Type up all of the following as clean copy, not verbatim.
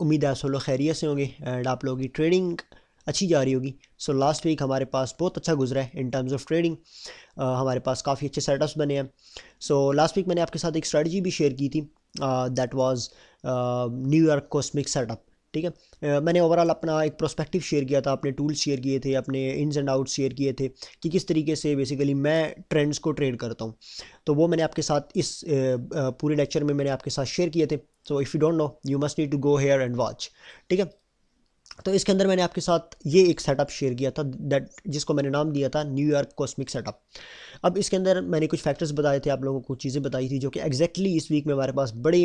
उम्मीद है आप सब लोग खैरियत से होंगे एंड आप लोगों की ट्रेडिंग अच्छी जा रही होगी। सो लास्ट वीक हमारे पास बहुत अच्छा गुजरा है इन टर्म्स ऑफ ट्रेडिंग। हमारे पास काफ़ी अच्छे सेटअप्स बने हैं। सो लास्ट वीक मैंने आपके साथ एक स्ट्रेटजी भी शेयर की थी, that was New York cosmic setup. ठीक है, मैंने ओवरऑल अपना एक प्रोस्पेक्टिव शेयर किया था, अपने टूल्स शेयर किए थे, अपने इन्स एंड आउट्स शेयर किए थे कि किस तरीके से बेसिकली मैं ट्रेंड्स को ट्रेड करता हूँ। तो वो मैंने आपके साथ इस पूरे लेक्चर में मैंने आपके साथ शेयर किए थे। So if you don't know you must need to go here and watch. ठीक है, तो इसके अंदर मैंने आपके साथ ये एक सेटअप शेयर किया था दैट जिसको मैंने नाम दिया था न्यूयॉर्क कॉस्मिक सेटअप। अब इसके अंदर मैंने कुछ फैक्टर्स बताए थे, आप लोगों को चीज़ें बताई थी जो कि एग्जैक्टली इस वीक में हमारे पास बड़े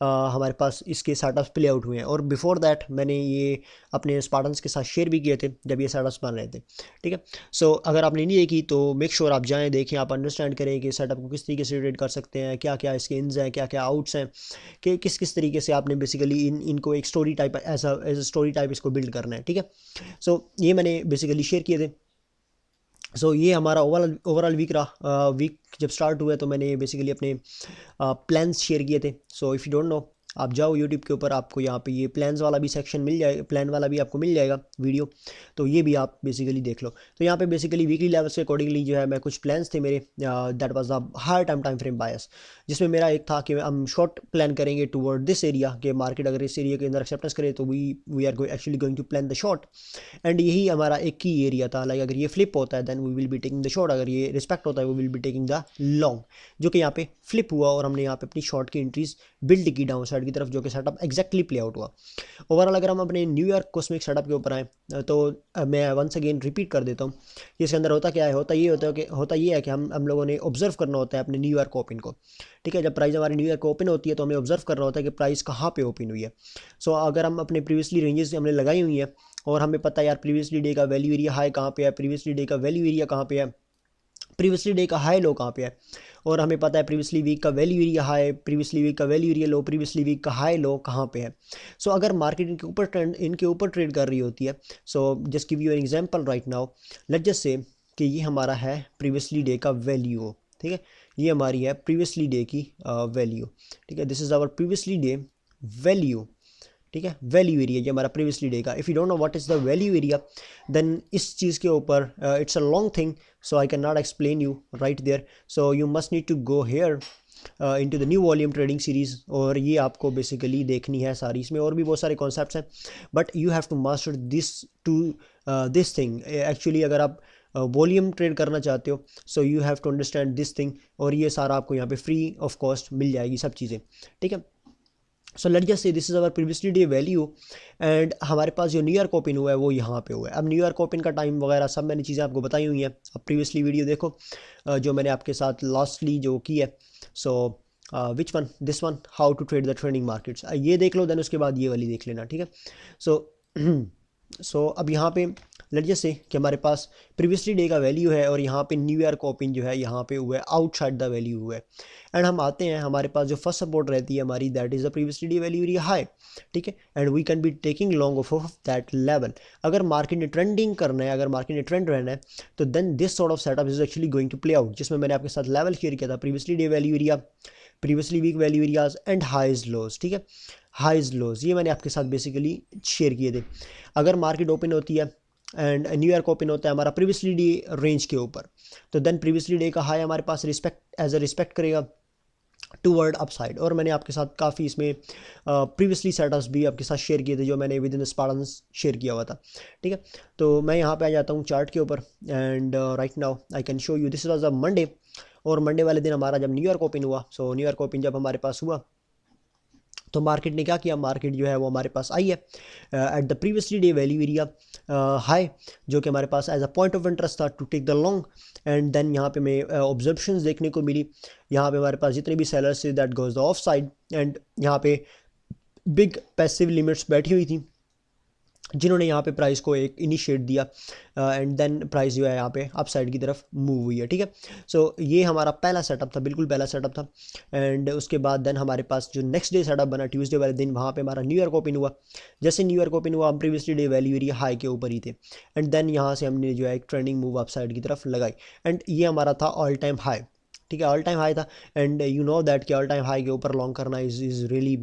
हमारे पास इसके सेटअप्स प्ले आउट हुए हैं। और बिफोर दैट मैंने ये अपने स्पार्टन्स के साथ शेयर भी किए थे जब ये सेटअप्स बन रहे थे। ठीक है, सो अगर आपने नहीं देखी तो मेक श्योर आप जाएँ, देखें, आप अंडरस्टैंड करें कि सेटअप को किस तरीके से ट्रेड कर सकते हैं, क्या क्या इसके इन्स हैं, क्या क्या आउट्स हैं, कि किस किस तरीके से आपने बेसिकली इनको एक story type as a story type इसको बिल्ड करना है। ठीक है, सो ये मैंने बेसिकली शेयर किए थे। सो ये हमारा ओवरऑल वीक रहा। वीक जब स्टार्ट हुआ तो मैंने बेसिकली अपने प्लान्स शेयर किए थे। So if you don't no आप जाओ यूट्यूब के ऊपर, आपको यहाँ पे ये प्लान्स वाला भी सेक्शन मिल जाएगा, प्लान वाला भी आपको मिल जाएगा वीडियो, तो ये भी आप बेसिकली देख लो। तो यहाँ पे बेसिकली वीकली लेवल्स के अकॉर्डिंगली जो है मैं कुछ प्लान्स थे मेरे, that was the higher time frame bias, जिसमें मेरा एक था कि हम शॉर्ट प्लान करेंगे टूवर्ड दिस एरिया, कि मार्केट अगर इस एरिया के अंदर एक्सेप्टेंस करे तो we are actually going to plan the short. And यही हमारा एक की एरिया था, लाइक अगर ये फ्लिप होता है then we will be taking the short, अगर ये रिस्पेक्ट होता है we will be taking the long, जो कि यहाँ पे फ्लिप हुआ और हमने यहाँ पे अपनी शॉर्ट की एंट्रीज बिल्ड की डाउन साइड की तरफ, जो कि सेटअप एक्जैक्टली प्ले आउट हुआ। ओवरऑल अगर हम अपने न्यूयॉर्क कॉस्मिक सेटअप के ऊपर आए तो मैं वंस अगेन रिपीट कर देता हूँ कि इसके अंदर होता क्या है, होता ये है कि हम लोगों ने ऑब्जर्व करना होता है अपने न्यूयॉर्क ओपन को। ठीक है, जब प्राइस हमारी न्यूयॉर्क ओपन होती है तो हमें ऑब्जर्व करना होता है कि प्राइस कहाँ पे ओपन हुई है। सो अगर हम अपने प्रीवियसली रेंजेस हमने लगाई हुई है और हमें पता है यार प्रीवियसली डे का वैल्यू एरिया हाई कहाँ पे है, प्रीवियसली डे का वैल्यू एरिया कहाँ पे है, प्रीवियसली डे का हाई लो कहाँ पे है, और हमें पता है प्रीवियसली वीक का value area high, previously week का value area low, previously week का हाई लो कहाँ पे है। सो अगर मार्केट इनके ऊपर ट्रेड कर रही होती है, so just give you an example right now, let just say कि ये हमारा है प्रीवियसली डे का वैल्यू। ठीक है, ये हमारी है प्रीवियसली डे की वैल्यू। ठीक है, this is our previously day value. ठीक है, वैल्यू एरिया जो हमारा प्रीवियसली डे का। If you don't know what is the value area then इस चीज़ के ऊपर it's a long thing, so I can not explain you right there, so you must need to go here into the new volume trading series, और ये आपको basically देखनी है सारी। इसमें और भी बहुत सारे कॉन्सेप्ट्स हैं but you have to master this thing actually. अगर आप वॉल्यूम ट्रेड करना चाहते हो so you have to understand this thing, और ये सारा आपको यहाँ पे फ्री ऑफ कॉस्ट मिल जाएगी सब चीज़ें। ठीक है, so let just say this is our previously day value and हमारे पास जो न्यूयॉर्क ओपन हुआ है वो यहाँ पे हुआ है। अब न्यूयॉर्क ओपन का टाइम वगैरह सब मैंने चीज़ें आपको बताई हुई हैं, अब प्रीवियसली वीडियो देखो जो मैंने आपके साथ लास्टली जो की है। So which one, this one, how to trade the trading markets, ये देख लो, देन उसके बाद ये वाली देख लेना। ठीक है, सो सो अब यहाँ पे लेट जस्ट से कि हमारे पास प्रीवियसली डे का वैल्यू है और यहाँ पे न्यूयॉर्क ओपन जो है यहाँ पे हुआ है आउटसाइड द वैल्यू हुआ है। एंड हम आते हैं, हमारे पास जो फर्स्ट सपोर्ट रहती है हमारी that is the previously day value area high. ठीक है, and we can be taking long of that level. अगर मार्केट ने ट्रेंडिंग करना है, अगर मार्केट ने ट्रेंड रहना है तो then this sort of setup is actually going to play out, जिसमें मैंने आपके साथ लेवल शेयर किया था, previously day value area, previously week value areas and highs lows. ठीक है, हाइज लोज ये मैंने आपके साथ बेसिकली शेयर किए थे। अगर मार्केट ओपन होती है एंड न्यूयॉर्क ओपन होता है हमारा प्रीवियसली डे रेंज के ऊपर, तो देन प्रीवियसली डे का हाई हमारे पास रिस्पेक्ट करेगा टूवर्ड अपसाइड। और मैंने आपके साथ काफ़ी इसमें प्रीवियसली सेटअप्स भी आपके साथ शेयर किए थे जो मैंने विद इन स्पार्टन्स शेयर किया हुआ था। ठीक है, तो मैं यहाँ पे आ जाता हूँ चार्ट के ऊपर and right now I can show you this was a Monday, और मंडे वाले दिन हमारा जब न्यूयॉर्क ओपन हुआ, सो न्यूयॉर्क ओपन जब हमारे पास हुआ तो मार्केट ने क्या किया, मार्केट जो है वो हमारे पास आई है at the previously day value area high, जो कि हमारे पास as a point of interest था to take the long. And then यहाँ पे मैं ऑब्जर्वेशंस देखने को मिली, यहाँ पे हमारे पास जितने भी सेलर्स थे that goes the of side, and यहाँ पे बिग पैसिव लिमिट्स बैठी हुई थी जिन्होंने यहाँ पे प्राइस को एक इनिशिएट दिया एंड देन प्राइस जो है यहाँ पे अप साइड की तरफ मूव हुई है। ठीक है, सो ये हमारा पहला सेटअप था, बिल्कुल पहला सेटअप था। एंड उसके बाद देन हमारे पास जो नेक्स्ट डे सेटअप बना ट्यूसडे वाले दिन, वहाँ पे हमारा न्यूयॉर्क ओपन हुआ। जैसे न्यूयॉर्क ओपन हुआ हम previously day value area high के ऊपर ही थे, एंड देन यहाँ से हमने जो है एक ट्रेंडिंग मूव अप साइड की तरफ लगाई, एंड ये हमारा था ऑल टाइम हाई। ठीक है, ऑल टाइम हाई था। एंड यू नो दैट कि ऑल टाइम हाई के ऊपर लॉन्ग करना इज़ रियली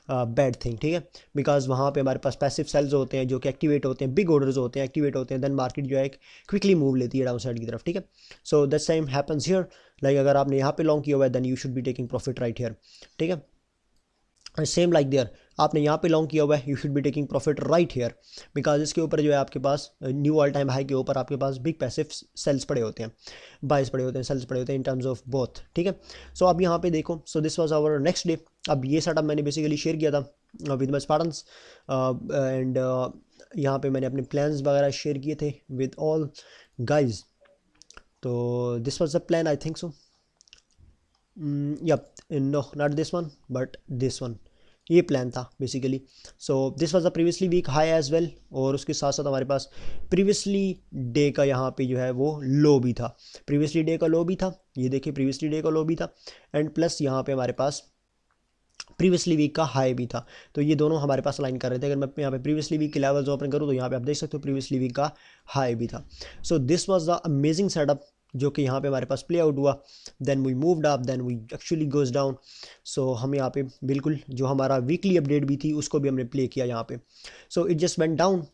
बैड थिंग, ठीक है, बिकॉज वहाँ पे हमारे पास पैसिव सेल्स होते हैं जो कि एक्टिवेट होते हैं, बिग ऑर्डर्स होते हैं एक्टिवेट होते हैं, देन मार्केट जो है क्विकली मूव लेती है डाउन साइड की तरफ, ठीक है। So that same happens here, like अगर आपने यहाँ पे लॉन्ग किया हुआ है then you should be taking profit right here, ठीक है। सेम लाइक देयर, आपने यहाँ पे लॉन्ग किया हुआ है, you should be taking profit right here, because इसके ऊपर जो है आपके पास न्यू ऑल टाइम हाई के ऊपर आपके पास बिग पैसिव सेल्स पड़े होते हैं, बाइस पड़े होते हैं, सेल्स पड़े होते हैं इन टर्म्स ऑफ बोथ, ठीक है। सो अब यहाँ पे देखो, so this was our next day. अब ये सेटअप मैंने बेसिकली शेयर किया था विद माई स्पार्टन्स, एंड यहाँ पे मैंने अपने प्लान्स वगैरह शेयर किए थे विद ऑल गाइज। तो this was the plan, I think so, yep, no, not this one but this one, ये प्लान था basically. So this was the previously week high as well, और उसके साथ साथ हमारे पास प्रीवियसली डे का यहाँ पे जो है वो लो भी था, प्रीवियसली डे का लो भी था, ये देखिए प्रीवियसली डे का लो भी था, एंड प्लस यहाँ पे हमारे पास प्रीवियसली वीक का हाई भी था। तो ये दोनों हमारे पास अलाइन कर रहे थे। अगर मैं यहाँ पे प्रीवियसली वीक के लेवल्स ओपन करूँ तो यहाँ पे आप देख सकते हो प्रीवियसली वीक का हाई भी था। So this was the amazing setup जो कि यहाँ पे हमारे पास प्ले आउट हुआ, then we moved up, then we actually goes down. So हम यहाँ पे बिल्कुल जो हमारा वीकली अपडेट भी थी उसको भी हमने प्ले किया यहाँ पे। So it just went down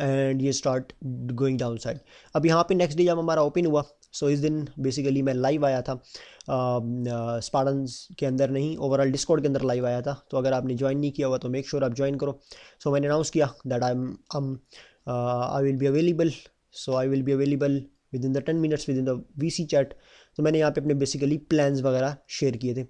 and ये स्टार्ट गोइंग डाउन साइड। अब यहाँ पे नेक्स्ट डे जब हमारा ओपन हुआ, सो इस दिन बेसिकली मैं लाइव आया था स्पार्टन्स के अंदर नहीं, ओवरऑल डिस्कॉर्ड के अंदर लाइव आया था। तो अगर आपने ज्वाइन नहीं किया हुआ तो मेक श्योर आप ज्वाइन करो। सो मैंने अनाउंस किया that I will be available, so I will be available with in the 10 minutes with in the VC chat. तो मैंने यहाँ पे अपने बेसिकली प्लान्स वगैरह शेयर किए थे,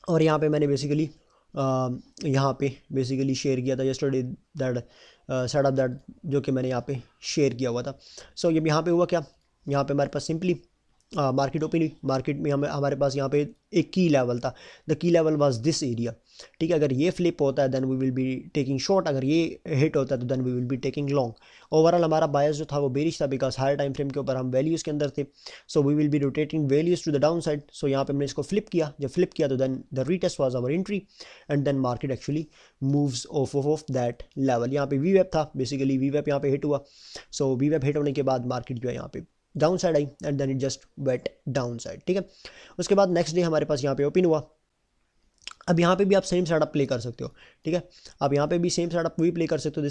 और यहाँ पे मैंने बेसिकली यहाँ पे बेसिकली शेयर किया था यस्टरडे दैट सेटअप दैट जो कि मैंने यहाँ पे शेयर किया हुआ था। सो ये यहाँ पे हुआ क्या, यहाँ पे हमारे पास सिंपली मार्केट ओपन हुई, मार्केट में हमारे पास यहाँ पे एक की लेवल था, the key level was this area, ठीक है। अगर ये फ्लिप होता है then we will be taking short, अगर ये हिट होता है तो then we will be taking long. Overall हमारा बायस जो था वो बेरिश था, बिकॉज हायर टाइम फ्रेम के ऊपर हम वैल्यूज़ के अंदर थे। So we will be rotating values to the down side. So यहाँ पे हमने इसको फ्लिप किया, जब फ्लिप किया तो then the retest was our entry, and then market actually moves off that level. यहाँ पे वी वेब था, बेसिकली वी वेब यहाँ पे हिट हुआ। सो वी वेब हिट होने के बाद मार्केट जो है यहाँ पे डाउन साइड आई, and then it just went down side, ठीक है। उसके बाद नेक्स्ट डे हमारे पास यहाँ पे ओपन हुआ। अब यहाँ पे भी आप सेम सेटअप प्ले कर सकते हो, ठीक है। आप यहाँ पे भी सेम सेटअप भी प्ले कर सकते हो।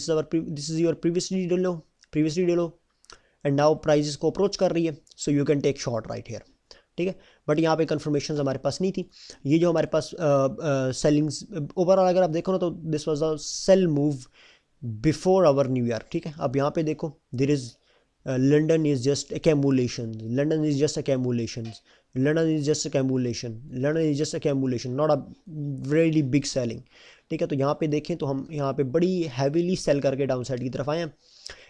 This is your previously day low, and now prices को अप्रोच कर रही है, so you can take short right here, ठीक है। बट यहाँ पे कंफर्मेशन हमारे पास नहीं थी। ये जो हमारे पास सेलिंग्स ओवरऑल अगर आप देखो ना तो this was a sell move before our new year, ठीक है। अब यहाँ पे देखो there is London is just accumulation, London is just accumulations, London is just accumulation, London is just accumulation, not a really big selling, ठीक है। तो यहाँ पे देखें तो हम यहाँ पे बड़ी हैवीली सेल करके डाउन साइड की तरफ आए हैं,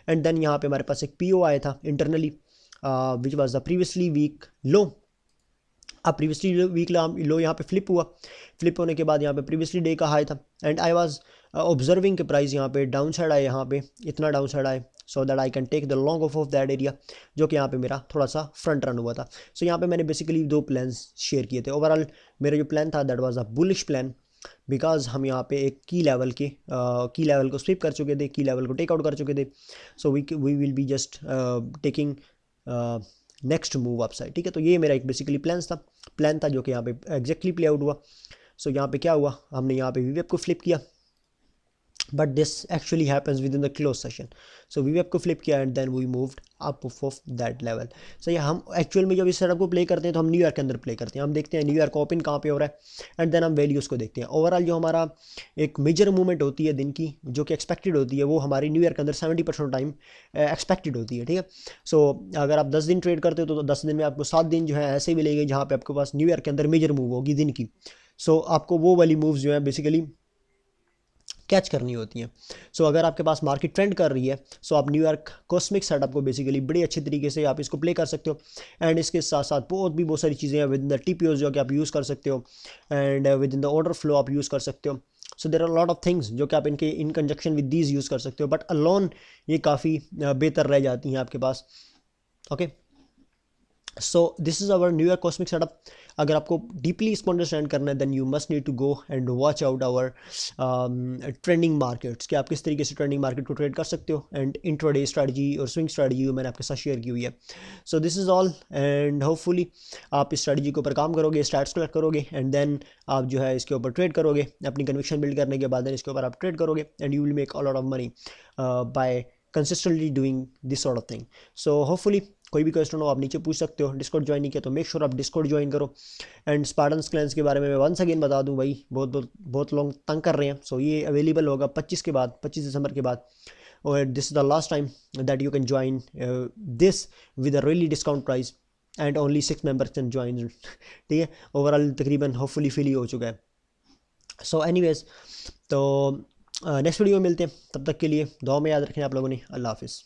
एंड देन यहाँ पे हमारे पास एक पीओ आया था internally which was the previously week low. अब प्रीवियसली वीक लो यहाँ पे फ्लिप हुआ, फ्लिप होने के बाद यहाँ पे प्रीवियसली डे का हाई था, एंड आई वाज ऑब्जर्विंग के प्राइस यहाँ पे डाउन साइड आए, यहाँ पे इतना डाउन साइड आए, so that I can take the long of that area, जो कि यहाँ पे मेरा थोड़ा सा फ्रंट रन हुआ था। सो यहाँ पे मैंने बेसिकली दो प्लान्स शेयर किए थे। ओवरऑल मेरा जो प्लान था that was a bullish plan, because हम यहाँ पे एक की लेवल को स्वीप कर चुके थे, की लेवल को टेक आउट कर चुके थे। So we will be just taking next move up side, ठीक है। तो ये मेरा एक बेसिकली प्लान था जो कि यहाँ पे एग्जैक्टली प्ले आउट हुआ। सो यहाँ पे क्या हुआ, हमने यहाँ पे वीवेब को फ्लिप किया, but this actually happens within the close session. So वीवेब को फ्लिप किया and then we moved up of that level. So ये हम एक्चुअल में जब इस सेटअप को प्ले करते हैं तो हम न्यू ईयर के अंदर प्ले करते हैं, हम देखते हैं न्यू ईयर का ओपन कहाँ पे हो रहा है, एंड देन हम वैल्यूज़ को देखते हैं। ओवरऑल जो हमारा एक मेजर मूवमेंट होती है दिन की जो कि एक्सपेक्टेड होती है, वो हमारी न्यू ईयर के अंदर 70% टाइम एक्सपेक्टेड होती है, ठीक है। सो अगर आप 10 दिन ट्रेड करते हो तो 10 दिन में आपको 7 दिन जो है ऐसे मिलेंगे जहाँ पे आपके पास न्यू ईयर के अंदर मेजर मूव होगी दिन की। सो आपको वो वाली मूव्स जो है बेसिकली कैच करनी होती हैं। सो अगर आपके पास मार्केट ट्रेंड कर रही है, सो आप न्यूयॉर्क कॉस्मिक सेटअप को बेसिकली बड़े अच्छे तरीके से आप इसको प्ले कर सकते हो, एंड इसके साथ साथ बहुत सारी चीज़ें हैं विद इन द टीपीओज जो कि आप यूज़ कर सकते हो, and within the order flow आप यूज़ कर सकते हो। So there are lot of things जो कि आप इनके in conjunction with these use कर सकते हो, बट अलोन ये काफ़ी बेहतर रह जाती हैं आपके पास, okay. So this is our new year cosmic setup. अगर आपको डीपली इसको अंडरस्टैंड करना है then you must need to go and watch out our trending markets, कि आप किस तरीके से ट्रेंडिंग मार्केट को ट्रेड कर सकते हो, एंड इंट्राडे स्ट्रैटेजी और स्विंग स्ट्रैटेजी मैंने आपके साथ शेयर की हुई है। सो this is all, and hopefully आप इस स्ट्रैटेजी के ऊपर काम करोगे, स्टैट्स कलेक्ट करोगे, एंड देन आप जो है इसके ऊपर ट्रेड करोगे। अपनी कन्विक्शन बिल्ड करने के बाद देन इसके ऊपर आप ट्रेड करोगे and you will make a lot of money by consistently doing this sort of thing. So hopefully कोई भी क्वेश्चन हो आप नीचे पूछ सकते हो। डिस्कॉर्ड ज्वाइन नहीं किया तो मेक श्योर आप डिस्कॉर्ड ज्वाइन करो। एंड स्पार्टन्स क्लैंस के बारे में मैं वंस अगेन बता दूं भाई, बहुत लोग तंग कर रहे हैं। सो ये अवेलेबल होगा 25 के बाद, 25 दिसंबर के बाद, और this is the last time that you can join this with a really discount price, and only 6 members can join. ठीक है, ओवरऑल तकरीबन होपफुली फिल ही हो चुका है। सो एनीवेज, तो नेक्स्ट वीडियो में मिलते हैं, तब तक के लिए दुआ में याद रखें आप लोगों ने। अल्लाह हाफिज़।